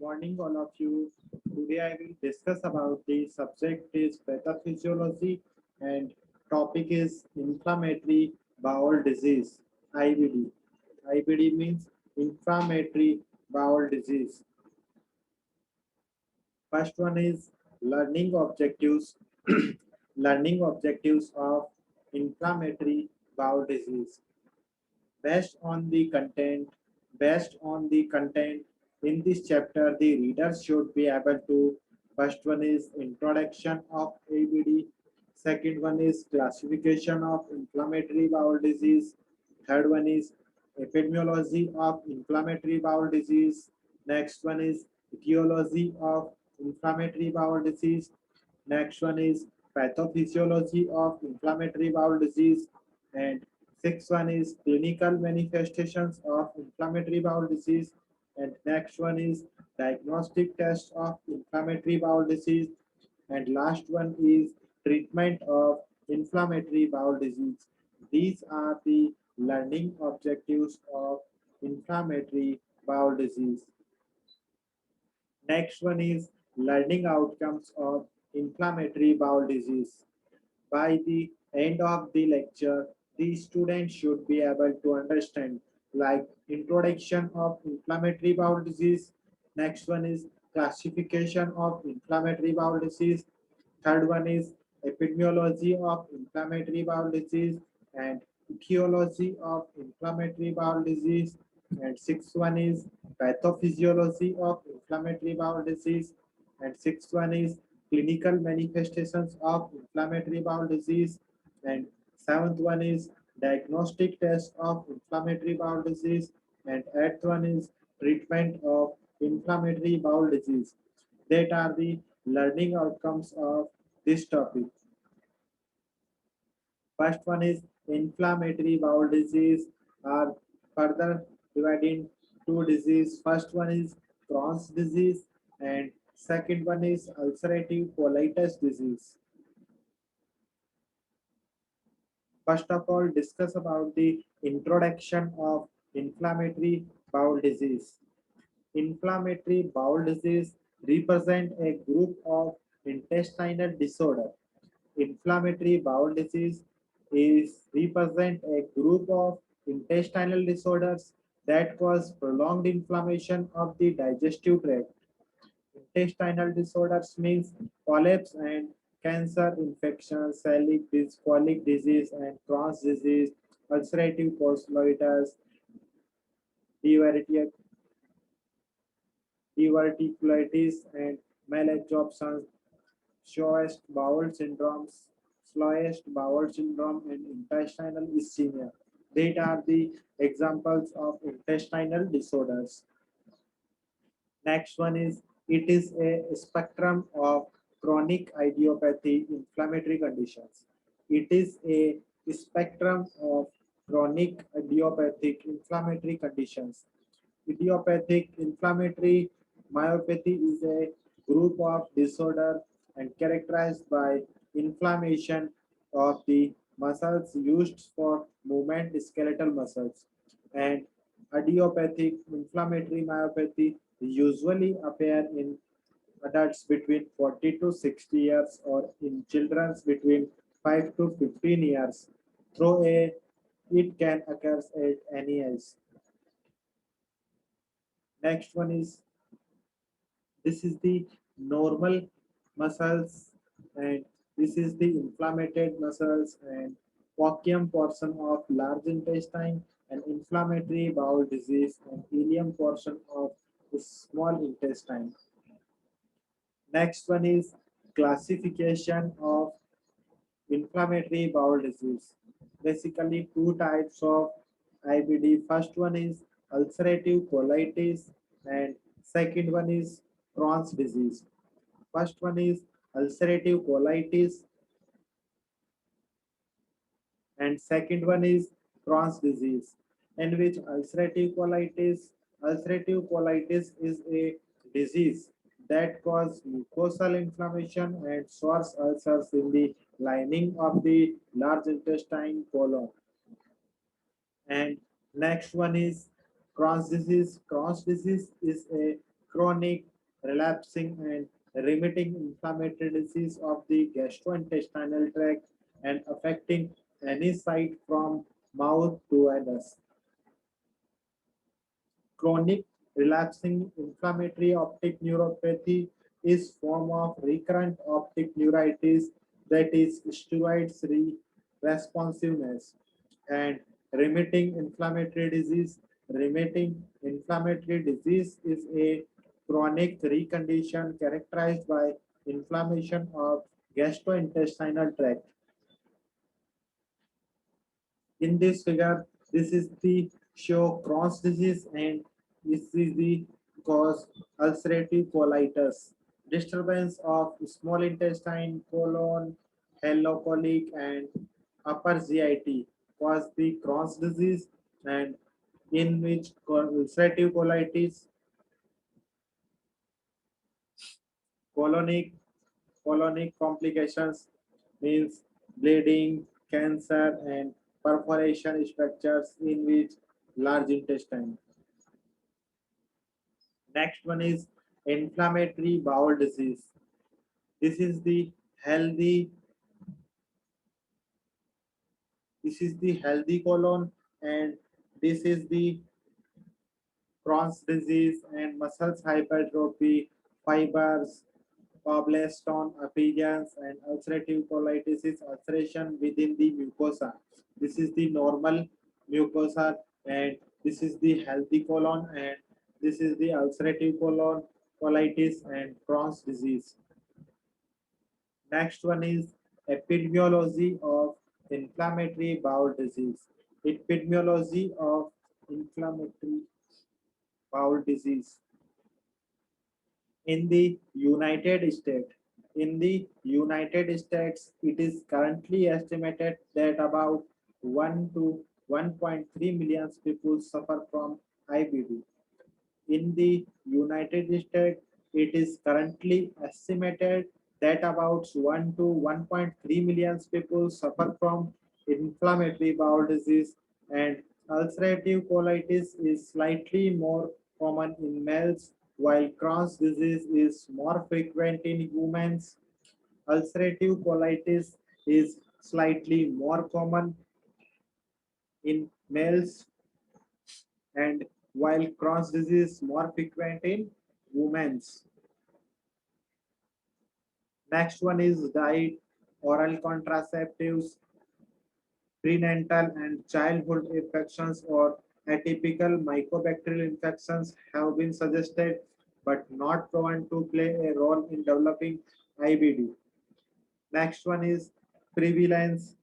Morning, all of you. Today I will discuss about the subject is pathophysiology and topic is inflammatory bowel disease (IBD). IBD means inflammatory bowel disease. First one is learning objectives. Learning objectives of inflammatory bowel disease. Based on the content, based on the content in this chapter, the readers should be able to. First one is introduction of ABD. Second one is classification of inflammatory bowel disease. Third one is epidemiology of inflammatory bowel disease. Next one is etiology of inflammatory bowel disease. Next one is pathophysiology of inflammatory bowel disease. And sixth one is clinical manifestations of inflammatory bowel disease. And next one is diagnostic test of inflammatory bowel disease. And last one is treatment of inflammatory bowel disease. These are the learning objectives of inflammatory bowel disease. Next one is learning outcomes of inflammatory bowel disease. By the end of the lecture, the student should be able to understand like introduction of inflammatory bowel disease. Next one is classification of inflammatory bowel disease. Third one is epidemiology of inflammatory bowel disease and etiology of inflammatory bowel disease. And sixth one is pathophysiology of inflammatory bowel disease. And sixth one is clinical manifestations of inflammatory bowel disease. And seventh one is diagnostic test of inflammatory bowel disease. And eighth one is treatment of inflammatory bowel disease. That are the learning outcomes of this topic. First one is inflammatory bowel disease are further divided in two disease. First one is Crohn's disease and second one is ulcerative colitis disease. First of all, discuss about the introduction of inflammatory bowel disease. Inflammatory bowel disease represent a group of intestinal disorder. Inflammatory bowel disease is represent a group of intestinal disorders that cause prolonged inflammation of the digestive tract. Intestinal disorders means polyps and cancer infections, colic disease and Crohn's disease, ulcerative colitis, diverticulitis diverticulitis and malabsorption, slowest bowel syndrome, and intestinal ischemia. These are the examples of intestinal disorders. Next one is it is a spectrum of chronic idiopathic inflammatory conditions. It is a spectrum of chronic idiopathic inflammatory conditions. Idiopathic inflammatory myopathy is a group of disorder and characterized by inflammation of the muscles used for movement, skeletal muscles. And idiopathic inflammatory myopathy usually appear in adults between 40 to 60 years or in children between 5 to 15 years. Through a it can occur at any age. Next one is this is the normal muscles and this is the inflamed muscles and vacuum portion of large intestine and inflammatory bowel disease and ileum portion of the small intestine. Next one is classification of inflammatory bowel disease. Basically two types of IBD. First one is ulcerative colitis and second one is Crohn's disease. First one is ulcerative colitis and second one is Crohn's disease. In which ulcerative colitis is a disease that causes mucosal inflammation and source ulcers in the lining of the large intestine colon. And next one is Crohn's disease. Crohn's disease is a chronic, relapsing, and remitting inflammatory disease of the gastrointestinal tract and affecting any site from mouth to anus. Chronic relapsing inflammatory optic neuropathy is form of recurrent optic neuritis that is steroids responsiveness and remitting inflammatory disease. Remitting inflammatory disease is a chronic recondition characterized by inflammation of gastrointestinal tract. In this figure, this is the show Crohn's disease and this is the cause ulcerative colitis. Disturbance of small intestine, colon, halocolic and upper GIT cause the Crohn's disease and in which ulcerative colitis, colonic colonic complications means bleeding, cancer, and perforation structures in which large intestine. Next one is inflammatory bowel disease. This is the healthy. This is the healthy colon, and this is the Crohn's disease and muscles hypertrophy, fibers, cobblestone appearance, and ulcerative colitis is ulceration within the mucosa. This is the normal mucosa, and this is the healthy colon, and this is the ulcerative colon, colitis, and Crohn's disease. Next one is epidemiology of inflammatory bowel disease. Epidemiology of inflammatory bowel disease in the United States. In the United States, it is currently estimated that about 1 to 1.3 million people suffer from IBD. In the United States, it is currently estimated that about 1 to 1.3 million people suffer from inflammatory bowel disease and ulcerative colitis is slightly more common in males while Crohn's disease is more frequent in humans. Ulcerative colitis is slightly more common in males and while Crohn's disease is more frequent in women. Next one is diet, oral contraceptives, prenatal and childhood infections or atypical mycobacterial infections have been suggested but not proven to play a role in developing IBD. Next one is prevalence.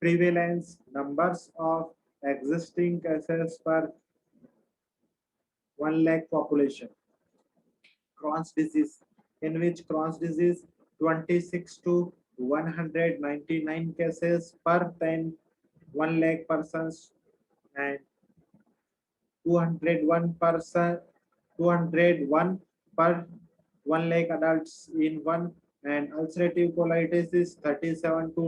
Prevalence numbers of existing cases per 1 lakh population. Crohn's disease, in which Crohn's disease 26 to 199 cases per 10 1 lakh persons and 201 per 1 lakh adults in one and ulcerative colitis is 37 to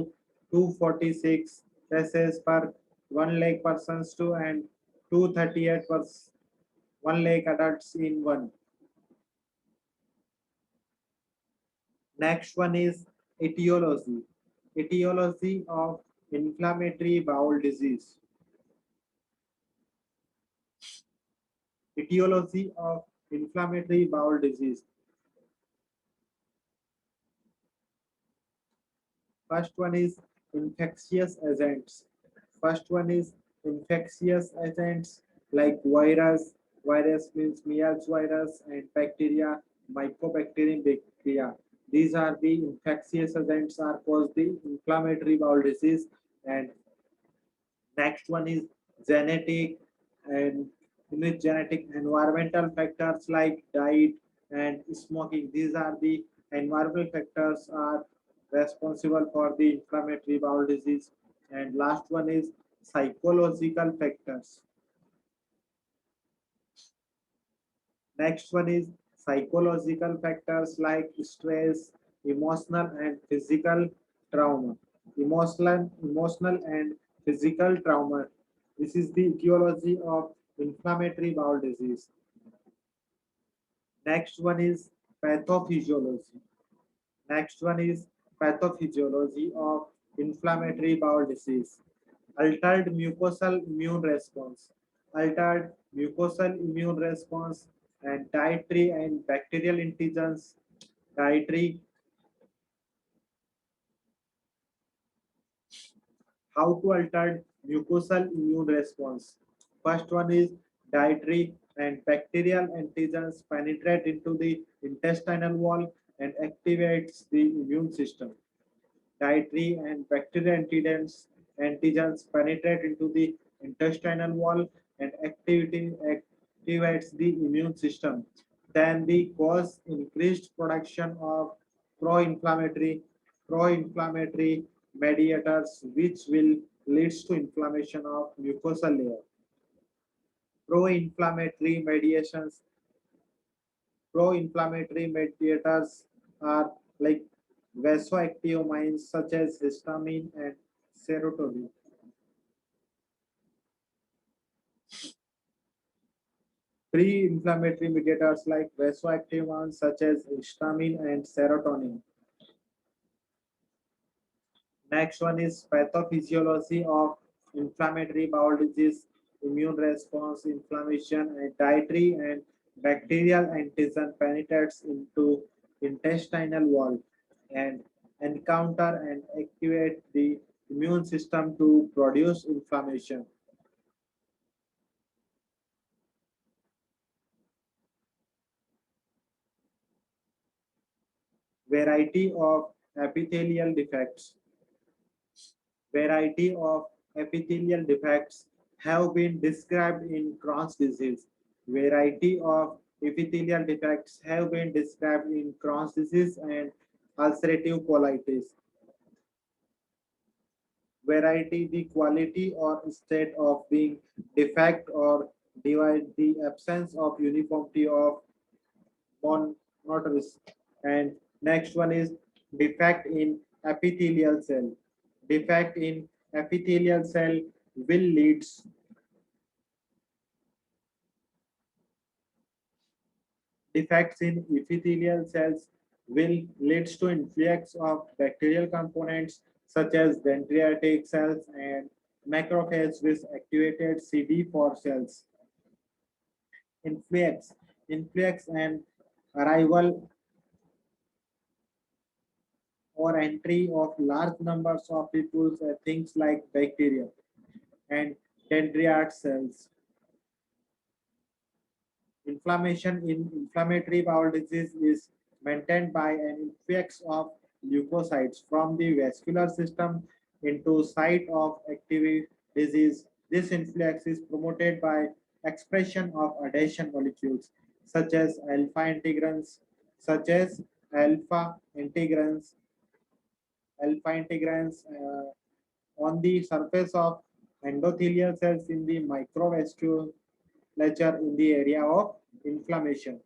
246 cases per 1 lakh persons two and 238 per 1 lakh adults in one. Next one is etiology. Etiology of inflammatory bowel disease. Etiology of inflammatory bowel disease. First one is infectious agents. First one is infectious agents like virus. Virus means measles virus and bacteria, mycobacterium bacteria. These are the infectious agents are cause the inflammatory bowel disease. And next one is genetic and in which genetic environmental factors like diet and smoking. These are the environmental factors are responsible for the inflammatory bowel disease. And last one is psychological factors. Next one is psychological factors like stress, emotional and physical trauma. Emotional and physical trauma This is the etiology of inflammatory bowel disease. Next one is pathophysiology. Next one is pathophysiology of inflammatory bowel disease. Altered mucosal immune response. Altered mucosal immune response and dietary and bacterial antigens. Dietary, how to alter mucosal immune response. First one is dietary and bacterial antigens penetrate into the intestinal wall and activates the immune system. Dietary and bacterial antigens penetrate into the intestinal wall and activates the immune system. Then the cause increased production of pro-inflammatory pro-inflammatory mediators, which will leads to inflammation of mucosal layer. Pro-inflammatory mediations Pro-inflammatory mediators are like vasoactive amines such as histamine and serotonin. Pre-inflammatory mediators like vasoactive ones such as histamine and serotonin. Next one is pathophysiology of inflammatory bowel disease, immune response, inflammation, and dietary and bacterial antigen penetrates into intestinal wall and encounter and activate the immune system to produce inflammation. Variety of epithelial defects. Variety of epithelial defects have been described in Crohn's disease. Variety of epithelial defects have been described in Crohn's disease and ulcerative colitis. Variety, the quality or state of being defect or divide the absence of uniformity of monotories. And next one is defect in epithelial cell. Defect in epithelial cell will leads defects in epithelial cells will leads to influx of bacterial components such as dendritic cells and macrophages with activated CD4 cells. Influx and arrival or entry of large numbers of people, things like bacteria and dendritic cells. Inflammation in inflammatory bowel disease is maintained by an influx of leukocytes from the vascular system into site of active disease. This influx is promoted by expression of adhesion molecules such as alpha integrins, alpha integrins on the surface of endothelial cells in the microvasculature in the area of inflammation.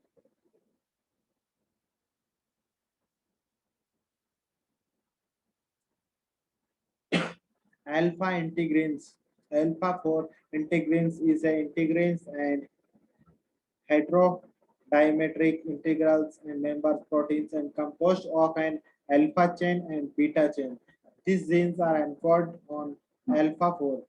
Alpha integrins. Alpha 4 integrins is a integrins and heterodimetric integrals and member proteins and composed of an alpha chain and beta chain. These genes are encoded on alpha 4.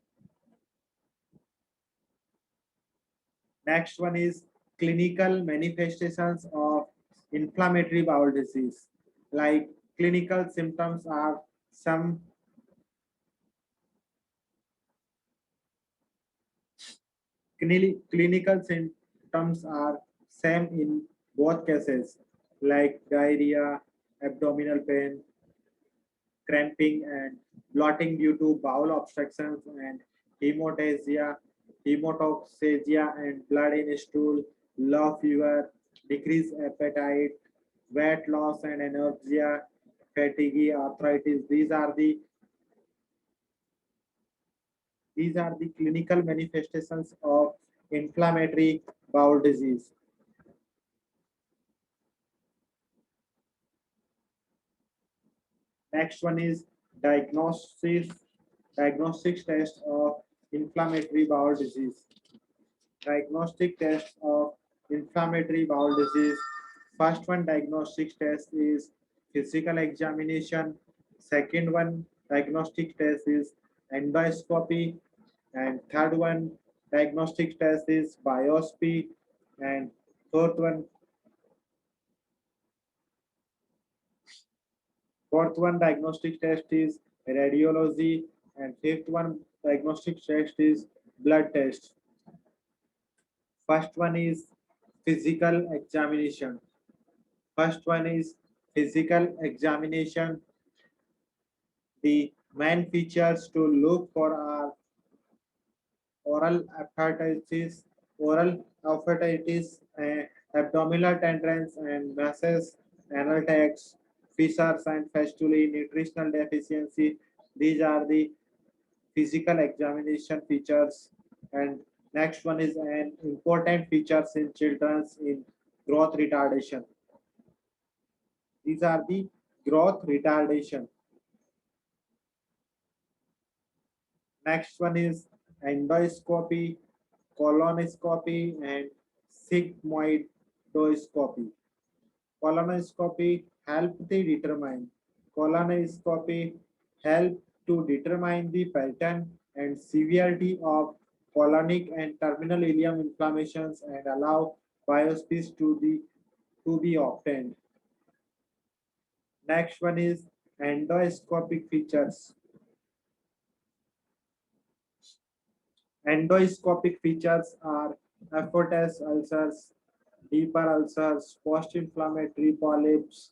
Next one is clinical manifestations of inflammatory bowel disease. Like clinical symptoms are some clinical symptoms are same in both cases, like diarrhea, abdominal pain, cramping, and bloating due to bowel obstructions, and hemoptysia, hematoxagia, and blood in stool, low fever, decreased appetite, weight loss, and anorexia, fatigue, arthritis. These are the clinical manifestations of inflammatory bowel disease. Next one is diagnosis diagnostics test of inflammatory bowel disease. Diagnostic test of inflammatory bowel disease. First one diagnostic test is physical examination. Second one diagnostic test is endoscopy. And third one diagnostic test is biopsy. And fourth one diagnostic test is radiology. And fifth one diagnostic test is blood test. First one is physical examination. First one is physical examination. The main features to look for are oral hepatitis, abdominal tenderness and masses, anal tags, fissures and fistulae, nutritional deficiency. These are the physical examination features. And next one is an important features in children's in growth retardation. These are the growth retardation. Next one is endoscopy, colonoscopy, and sigmoidoscopy. Colonoscopy help to determine. Colonoscopy help to determine the pattern and severity of colonic and terminal ileum inflammations and allow biopsies to be obtained. Next one is endoscopic features. Endoscopic features are aphthous ulcers, deeper ulcers, post-inflammatory polyps,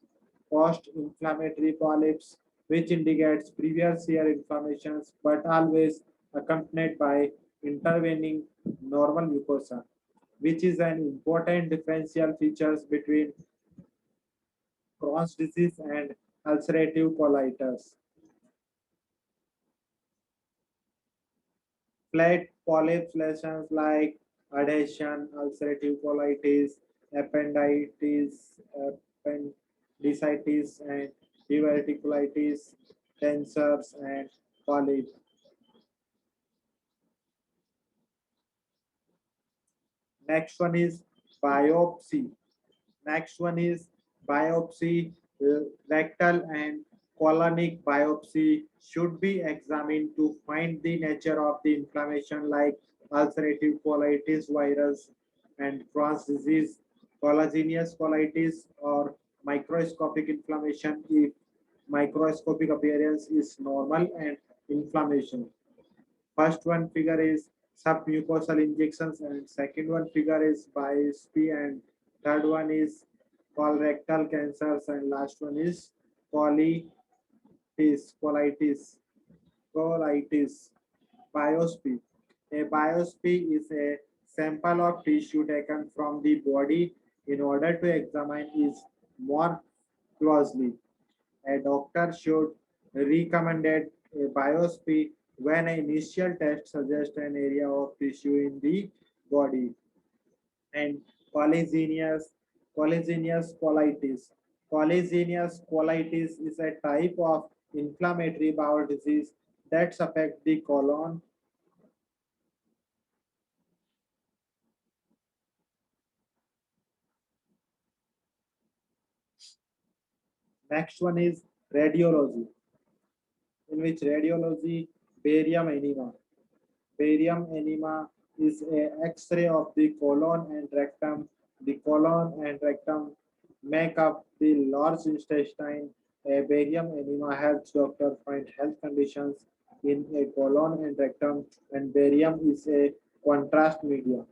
which indicates previous year inflammations, but always accompanied by intervening normal mucosa, which is an important differential features between Crohn's disease and ulcerative colitis. Flat polyps lesions like adhesion, ulcerative colitis, appendicitis, appendicitis, and diverticulitis, cancers, and polyp. Next one is biopsy. Next one is biopsy. Rectal and colonic biopsy should be examined to find the nature of the inflammation like ulcerative colitis virus and Crohn's disease, collagenous colitis, or microscopic inflammation if microscopic appearance is normal and inflammation. First one figure is submucosal injections and second one figure is biopsy and third one is colorectal cancers and last one is colitis, colitis, colitis, biopsy. A biopsy is a sample of tissue taken from the body in order to examine it more closely. A doctor should recommend a biopsy when an initial test suggests an area of tissue in the body. And collagenous colitis. Collagenous colitis is a type of inflammatory bowel disease that affects the colon. Next one is radiology, in which radiology barium enema. Barium enema is a X-ray of the colon and rectum. The colon and rectum make up the large intestine. A barium enema helps doctor find health conditions in a colon and rectum, and barium is a contrast medium.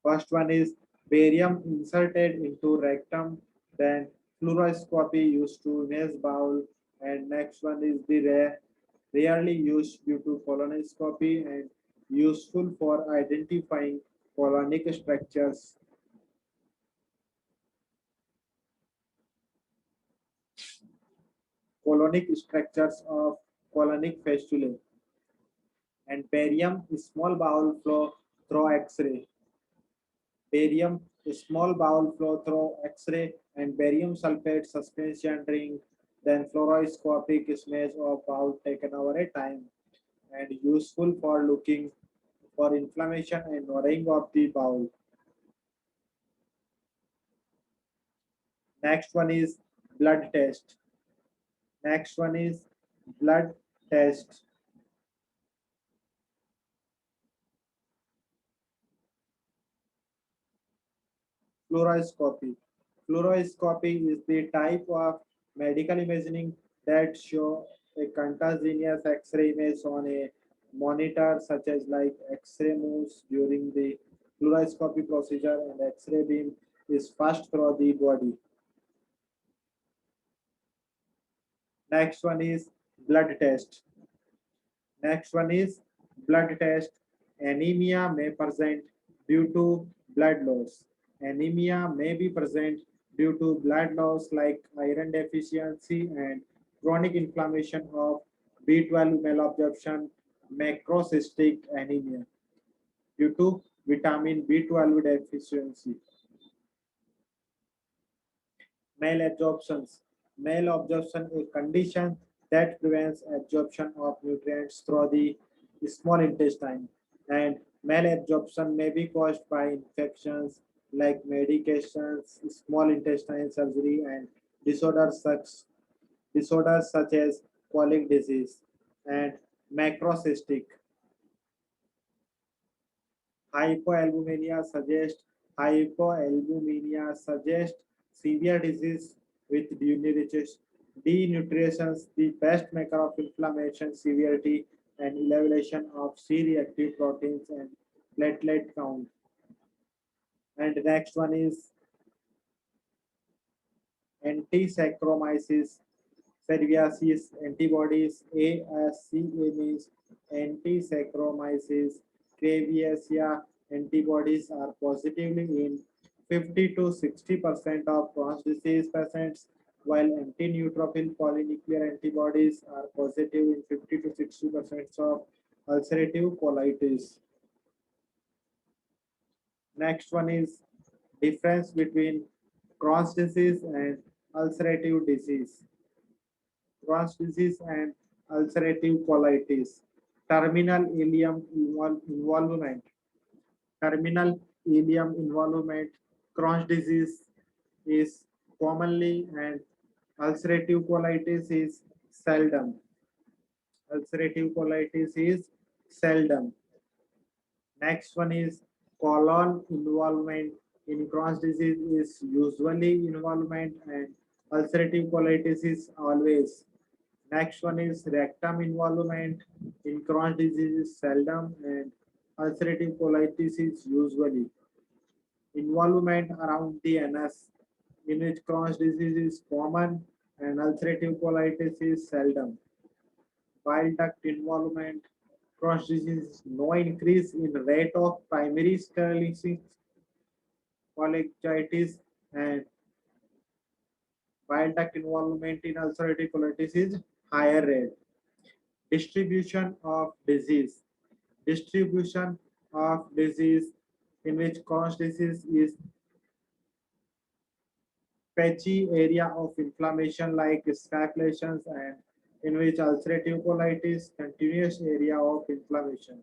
First one is barium inserted into rectum, then fluoroscopy used to image bowel, and next one is the rarely used due to colonoscopy and useful for identifying colonic structures. Colonic structures of colonic fistulae and barium small bowel flow through X-ray. Barium small bowel flow through X-ray and barium sulfate suspension ring, then fluoroscopic image of bowel taken over a time. and useful for looking for inflammation and narrowing of the bowel. Next one is blood test. Next one is blood test. Fluoroscopy. Fluoroscopy is the type of medical imaging that show a continuous X-ray image on a monitor, such as like X-ray moves during the fluoroscopy procedure, and X-ray beam is passed through the body. Next one is blood test. Next one is blood test. Anemia may present due to blood loss. Anemia may be present due to blood loss like iron deficiency and chronic inflammation of B12 malabsorption, macrocystic anemia due to vitamin B12 deficiency. Malabsorptions. Malabsorption is a condition that prevents absorption of nutrients through the small intestine. And malabsorption may be caused by infections like medications, small intestine surgery, and disorders such, disorders such as colic disease and macrocystic. Hypoalbuminemia suggests Hypoalbuminemia suggests severe disease with denutrition, the best marker of inflammation severity and elevation of C-reactive proteins and platelet count. And the next one is anti-Saccharomyces cerevisiae antibodies. ASCA means anti-Saccharomyces cerevisiae antibodies are positively in 50 to 60% of Crohn's disease patients, while anti-neutrophil polynuclear antibodies are positive in 50 to 60% of ulcerative colitis. Next one is difference between Crohn's disease and ulcerative disease. Crohn's disease and ulcerative colitis. Terminal ileum involvement. Terminal ileum involvement. Crohn's disease is commonly and ulcerative colitis is seldom. Ulcerative colitis is seldom. Next one is colon involvement. In Crohn's disease is usually involvement and ulcerative colitis is always. Next one is rectum involvement. In Crohn's disease is seldom and ulcerative colitis is usually. Involvement around the anus, in which Crohn's disease is common and ulcerative colitis is seldom. Bile duct involvement, Crohn's disease, no increase in rate of primary sclerosing cholangitis, and bile duct involvement in ulcerative colitis is higher rate. Distribution of disease. Distribution of disease, in which Crohn's disease is patchy area of inflammation like scapulations, and in which ulcerative colitis continuous area of inflammation.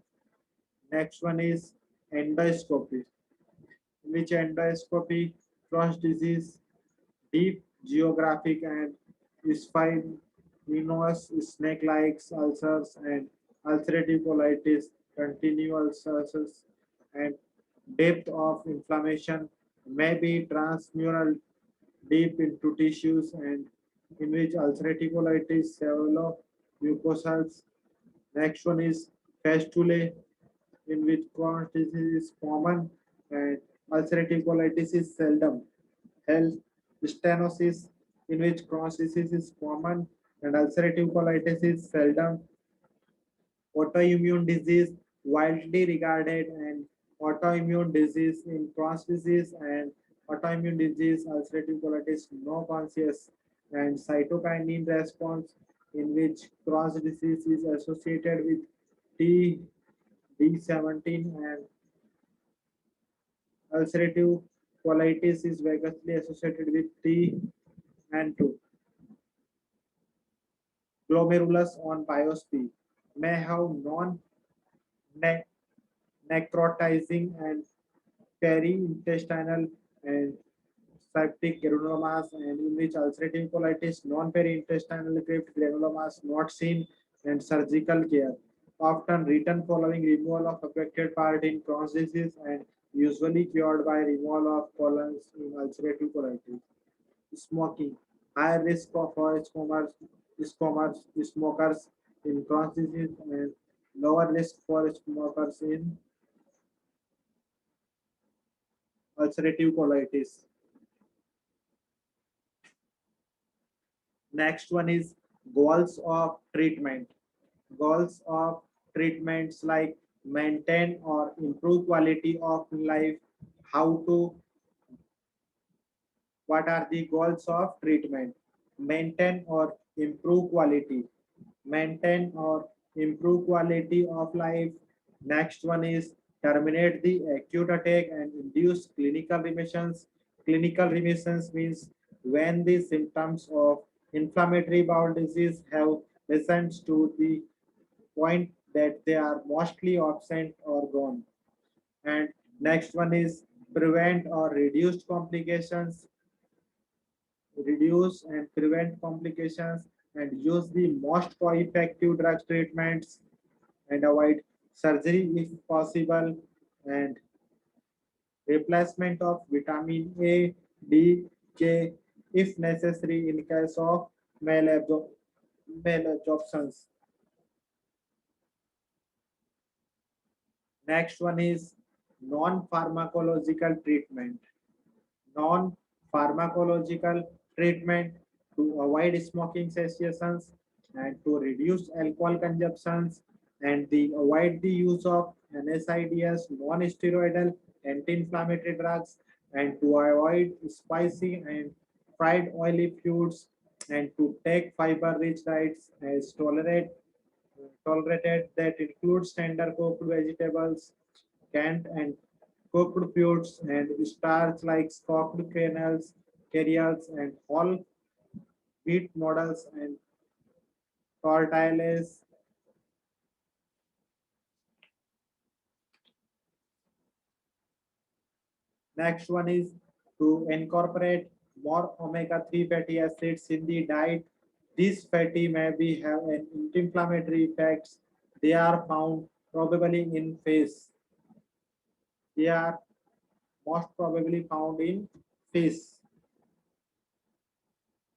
Next one is endoscopy, in which endoscopy Crohn's disease deep geographic and spinous snake-like ulcers and ulcerative colitis continuous ulcers, and depth of inflammation may be transmural deep into tissues, and in which ulcerative colitis several mucosals. Next one is fistulae, in which Crohn's disease is common and ulcerative colitis is seldom. Health stenosis, in which Crohn's disease is common and ulcerative colitis is seldom. Autoimmune disease, widely regarded, and autoimmune disease in Crohn's disease and autoimmune disease ulcerative colitis no conscious, and cytokine response, in which Crohn's disease is associated with T D17 and ulcerative colitis is vigorously associated with T and 2. Glomerulus on biopsy. may have necrotizing and peri-intestinal and septic granulomas, and in which ulcerative colitis, non-peri-intestinal crypt granulomas not seen, and surgical care, often written following removal of affected part in Crohn's disease and usually cured by removal of colons in ulcerative colitis. Smoking, higher risk for smokers in Crohn's disease and lower risk for smokers in ulcerative colitis. Next one is goals of treatment. Goals of treatments like maintain or improve quality of life. How to, what are the goals of treatment? Maintain or improve quality. Maintain or improve quality of life. Next one is terminate the acute attack and induce clinical remissions. Clinical remissions means when the symptoms of inflammatory bowel disease have lessened to the point that they are mostly absent or gone. And next one is prevent or reduce and prevent complications and use the most effective drug treatments and avoid surgery if possible and replacement of vitamin A, D, K if necessary in case of malabsorptions. Next one is non-pharmacological treatment. Non-pharmacological treatment to avoid smoking cessations and to reduce alcohol consumptions and avoid the use of NSAIDs, non-steroidal anti-inflammatory drugs, and to avoid spicy and fried oily foods and to take fiber-rich diets as tolerated that includes tender cooked vegetables, canned and cooked foods, and starch like cooked kernels, cereals, and whole wheat models and tortillas. Next one is to incorporate more omega-3 fatty acids in the diet. These fatty may be have an anti-inflammatory effects. They are found probably in fish. They are most probably found in fish.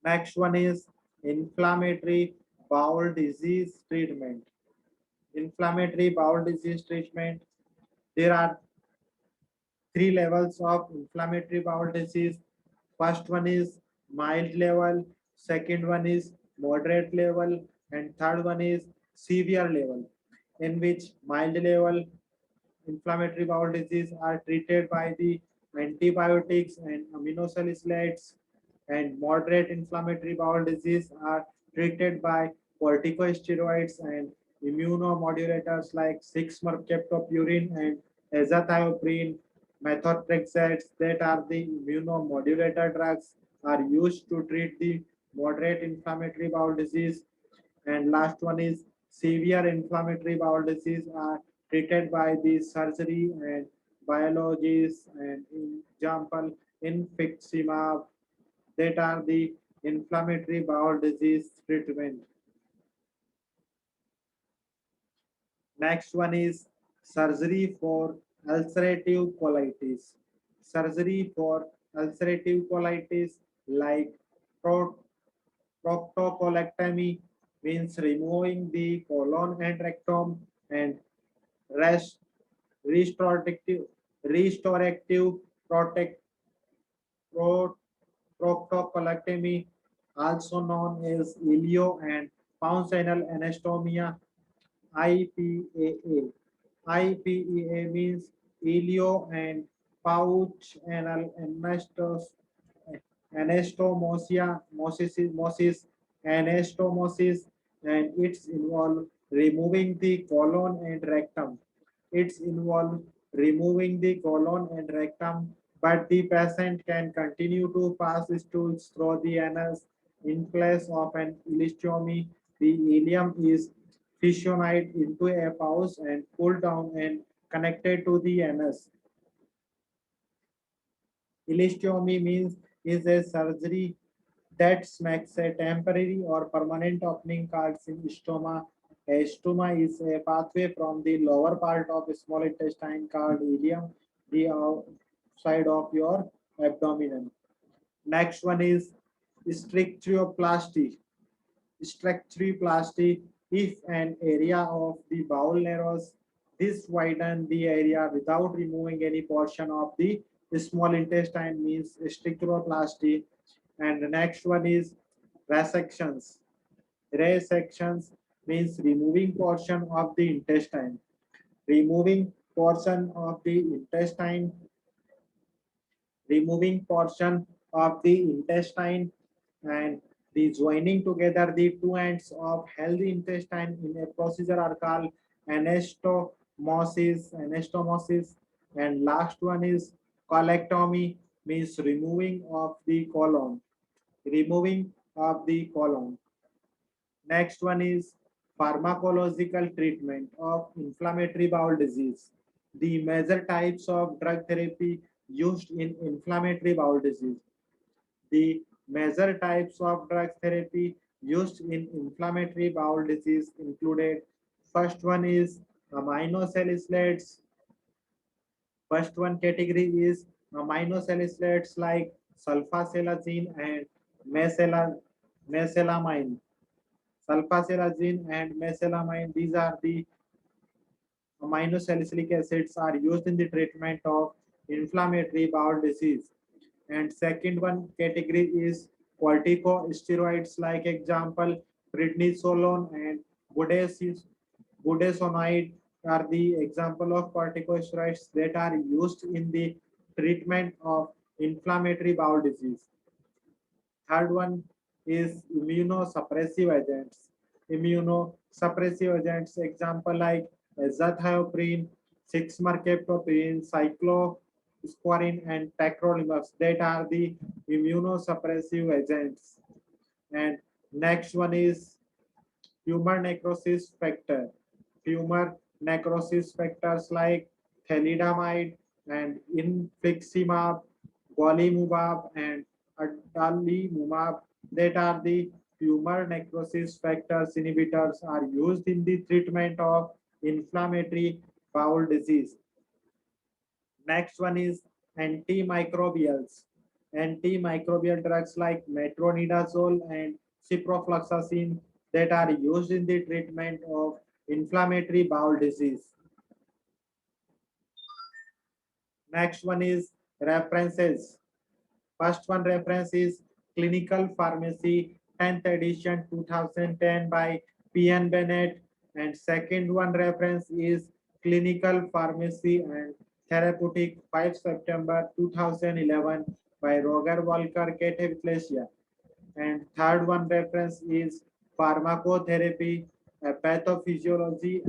Next one is inflammatory bowel disease treatment. Inflammatory bowel disease treatment. There are three levels of inflammatory bowel disease. First one is mild level, second one is moderate level, and third one is severe level, in which mild level inflammatory bowel disease are treated by the antibiotics and aminosalicylates, and moderate inflammatory bowel disease are treated by corticosteroids and immunomodulators like 6-mercaptopurine and azathioprine. Methotrexate, that are the immunomodulator drugs, are used to treat the moderate inflammatory bowel disease. And last one is severe inflammatory bowel disease are treated by the surgery and biologies, and in example infliximab, that are the inflammatory bowel disease treatment. Next one is surgery for ulcerative colitis. Surgery for ulcerative colitis like proctocolectomy means removing the colon and rectum, and rest restorative protect pro, proctocolectomy, also known as ilio and pounce anal anastomia, IPAA. IPEA means ilio and pouch anal anastomosis, and it's involved removing the colon and rectum. It's involved removing the colon and rectum, but the patient can continue to pass stools through the anus in place of an ileostomy. The ileum is fissioned into a pouch and pulled down and connected to the anus. Ileostomy means is a surgery that makes a temporary or permanent opening cards in stoma. A stoma is a pathway from the lower part of the small intestine called ileum, the outside of your abdomen. Next one is stricturoplasty. Structureplasty, if an area of the bowel narrows, this widen the area without removing any portion of the small intestine means structureplasty. And the next one is resections. Resections means removing portion of the intestine. Removing portion of the intestine, removing portion of the intestine and the joining together the two ends of healthy intestine in a procedure are called anastomosis. And last one is colectomy, means removing of the colon. Removing of the colon. Next one is pharmacological treatment of inflammatory bowel disease. The major types of drug therapy used in inflammatory bowel disease. The major types of drug therapy used in inflammatory bowel disease included first one is aminosalicylates. First one category is aminosalicylates like sulfasalazine and mesalamine. Sulfasalazine and mesalamine, these are the aminosalicylic acids are used in the treatment of inflammatory bowel disease. And second one category is corticosteroids like example prednisolone and budesonide are the example of corticosteroids that are used in the treatment of inflammatory bowel disease. Third one is immunosuppressive agents. Immunosuppressive agents, example like azathioprine, 6-mercaptopurine, cyclosporin, and tacrolimus. That are the immunosuppressive agents. And next one is tumor necrosis factor. Tumor necrosis factors like thalidomide and infliximab, golimumab, and adalimumab, that are the tumor necrosis factors inhibitors are used in the treatment of inflammatory bowel disease. Next one is antimicrobials. Antimicrobial drugs like metronidazole and ciprofloxacin that are used in the treatment of inflammatory bowel disease. Next one is references. First one reference is Clinical Pharmacy 10th edition 2010 by P.N. Bennett, and second one reference is Clinical Pharmacy and Therapeutic 5 September 2011 by Roger Walker Cataplasia, and third one reference is Pharmacotherapy, a Pathophysiology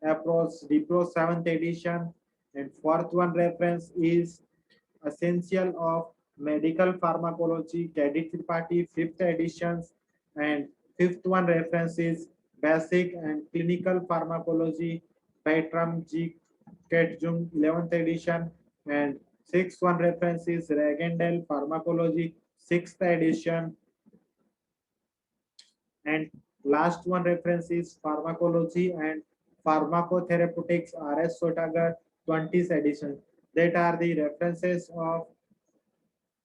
approach Repro 7th edition, and fourth one reference is Essential of Medical Pharmacology, Credit Tripathi, 5th editions, and fifth one reference is Basic and Clinical Pharmacology, Patram G. Ketjung, 11th edition, and sixth one reference is Regendel Pharmacology, 6th edition, and last one reference is Pharmacology and Pharmacotherapeutics, R.S. Sotagar, 20th edition. That are the references of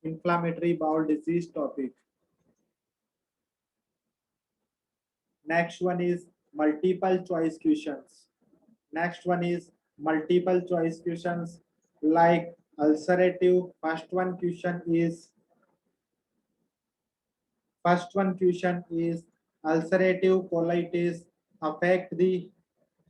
inflammatory bowel disease topic. Next one is multiple choice questions. Next one is multiple choice questions like ulcerative. First one question is ulcerative colitis affect the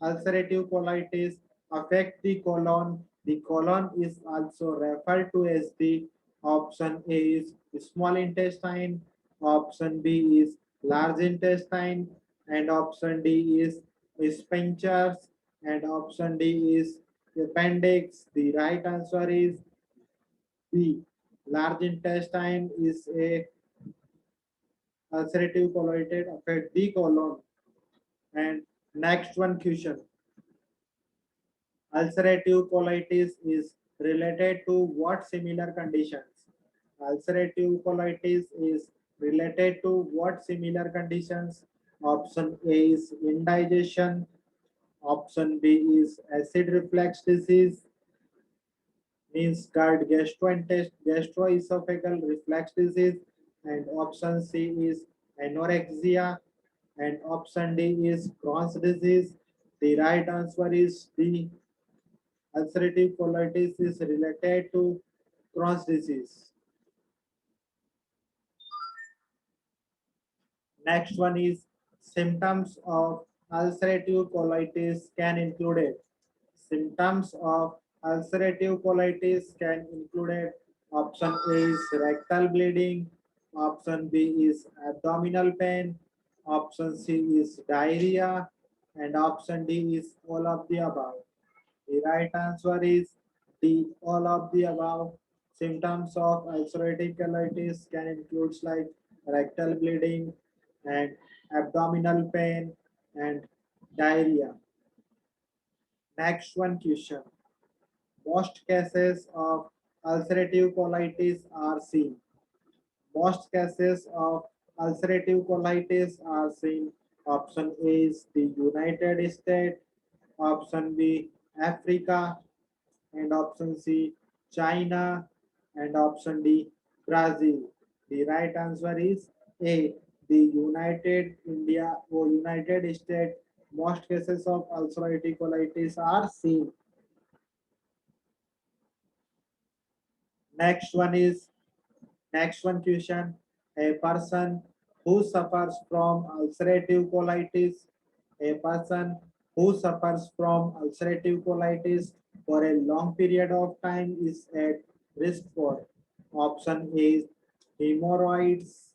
ulcerative colitis affect the colon. The colon is also referred to as the option A is small intestine, option B is large intestine, and option D is sphincters, and option D is appendix. The right answer is B. Large intestine is a ulcerative colitis affect the colon. And next one question. Ulcerative colitis is related to what similar conditions? Ulcerative colitis is related to what similar conditions? Option A is indigestion. Option B is acid reflux disease, means GERD, gastroesophageal reflux disease, and option C is anorexia, and option D is Crohn's disease. The right answer is D. Ulcerative colitis is related to Crohn's disease. Next one is symptoms of ulcerative colitis can include it. Symptoms of ulcerative colitis can include option A is rectal bleeding, option B is abdominal pain, option C is diarrhea, and option D is all of the above. The right answer is D, all of the above. Symptoms of ulcerative colitis can include like rectal bleeding and abdominal pain and diarrhea. Next one question. Most cases of ulcerative colitis are seen. Most cases of ulcerative colitis are seen. Option A is the United States, option B Africa, and option C China, and option D Brazil. The right answer is A, the United States. Most cases of ulcerative colitis are seen. Next one is Next one question. A person who suffers from ulcerative colitis, a person who suffers from ulcerative colitis for a long period of time is at risk for option A is hemorrhoids,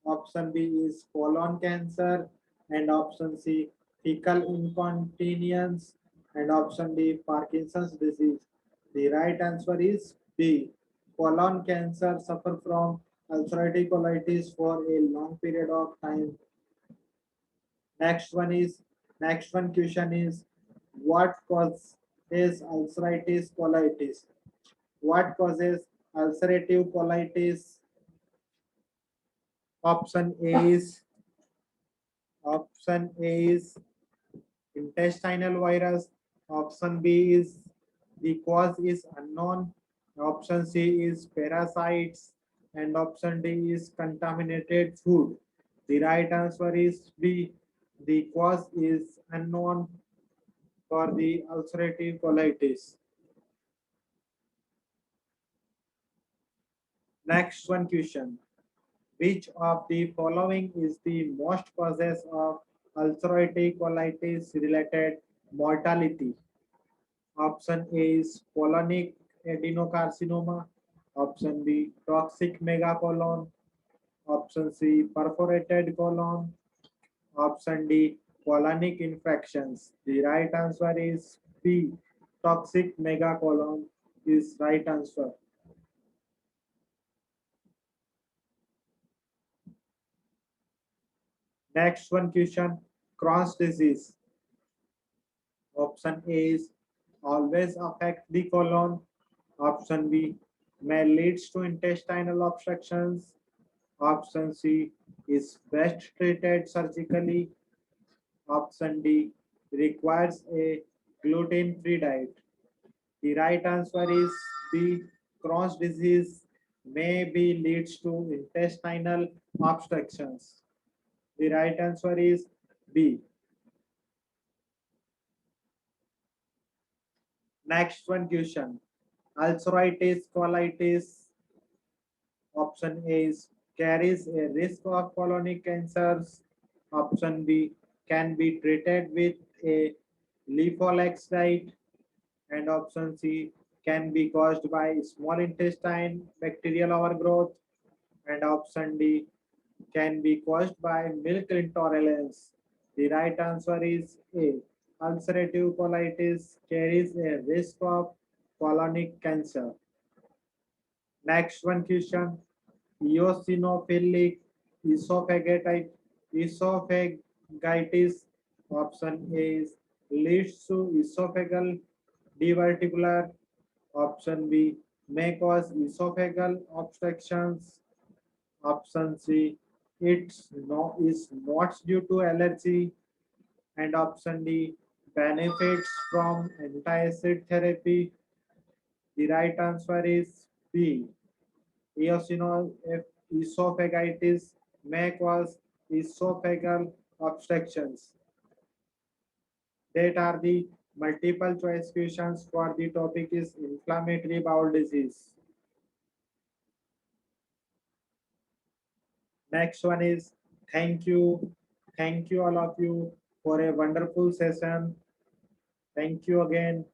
option B is colon cancer, and option C fecal incontinence, and option D Parkinson's disease. The right answer is B. Colon cancer suffer from ulcerative colitis for a long period of time. Next one is Next one question is what causes ulcerative colitis? What causes ulcerative colitis? Option A is Option A is intestinal virus. Option B is the cause is unknown. Option C is parasites. And option D is contaminated food. The right answer is B. The cause is unknown for the ulcerative colitis. Next one question. Which of the following is the most causes of ulcerative colitis related mortality? Option A is colonic adenocarcinoma. Option B, toxic megacolon. Option C, perforated colon. Option D, colonic infections. The right answer is B, toxic megacolon is right answer. Next one question, Crohn's disease. Option A is always affect the colon. Option B may leads to intestinal obstructions. Option C is best treated surgically. Option D requires a gluten-free diet. The right answer is B. Crohn's disease may be leads to intestinal obstructions. The right answer is B. Next one question. Ulcerative colitis. Option A is carries a risk of colonic cancers. Option B can be treated with a leafolax diet. And option C can be caused by small intestine bacterial overgrowth. And option D can be caused by milk intolerance. The right answer is A. Ulcerative colitis carries a risk of colonic cancer. Next one question. Eosinophilic esophagitis, esophagitis. Option A is leads to esophageal diverticular. Option B may cause esophageal obstructions. Option C is not due to allergy. And option D benefits from anti-acid therapy. The right answer is B. Esophagitis may cause esophageal obstructions. That are the multiple choice questions for the topic is inflammatory bowel disease. Next one is thank you. Thank you all of you for a wonderful session. Thank you again.